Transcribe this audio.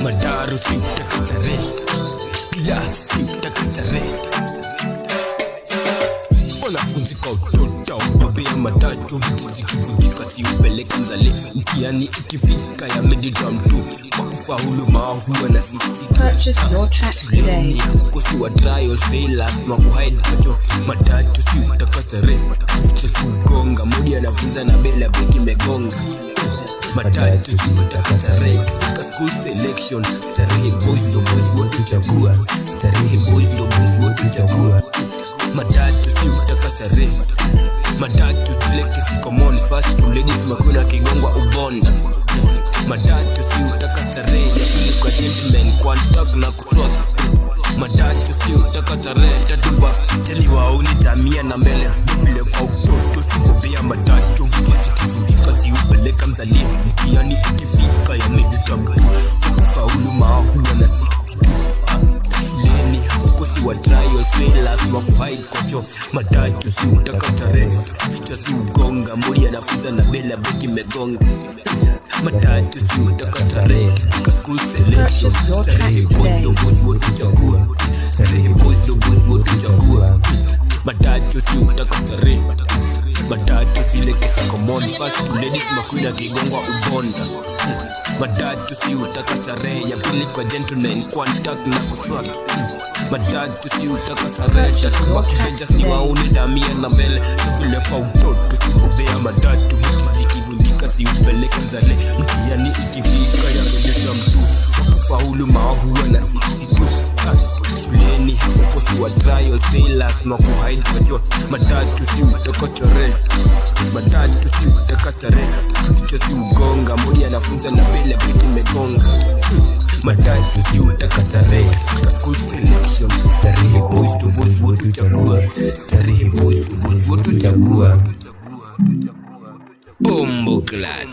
Madaru si utakatare, glasi utakatare. Wanafunzi kwa utoto wabebea matatu, vitu zikivunjika si upeleke mzale. Mtihani ikifika ya mid-term tu, wakufaulu mahuwa na 62. Purchase your tracks today. Kukosi wa trial failures, makuhide kocho. Matatu si utakatare, vitu si ugonga. Modi anafunza na bela beki megonga. Matatu si utakatare, kifika school selection. Starehe boys ndo boys wote chagua. Starehe boys ndo boys wote chagua. Matatu si utakatare, matatu zile kesi common fast to ladies makuna kigongwa ubonda. Matatu si utakatare, ya pili kwa gentlemen kwa talk na kuswat. Matatu si utakatare, tatuba teliwa unitamia na mbele vile kwa utoto sikopea. Matatu zikivunjika si upeleka mzali. Mtihani ikifika ya mid-term tu, wakufaulu mahuwa na 62. Shuleni hakukosi wa trials failures, wakuhide kocho. Matatu si utakatare, vichwa si ugonga. Mori anafunza na bela beki megonga. Matatu si utakatare, kifika school selection. Starehe boys ndo boys wote chagua. Starehe boys ndo boys wote chagua. Matatu si utakatare, matatu zile kesi common fast to ladies makuna kigongwa ubonda. Matatu si utakatare, ya pili kwa gentlemen kwa talk na kuswag. Matatu si utakatare, tatuba kibenja si wauni damia na mbele vile kwa utoto sikopea. Matatu zikivunjika si upeleke mzale. Mtihani ikifika ya mid-term tu, wakufaulu mahuwa na 62. Shuleni ukosi wa trial failures, makuhide kocho. Matatu si utakatare, matatu si utakatare, vichwa si ugonga. Modi anafunza na bela beki megonga. Matatu si utakatare, kifika school selection. Starehe boys to boys wote chagua. Starehe boys to boys wote chagua. Bombo Clat.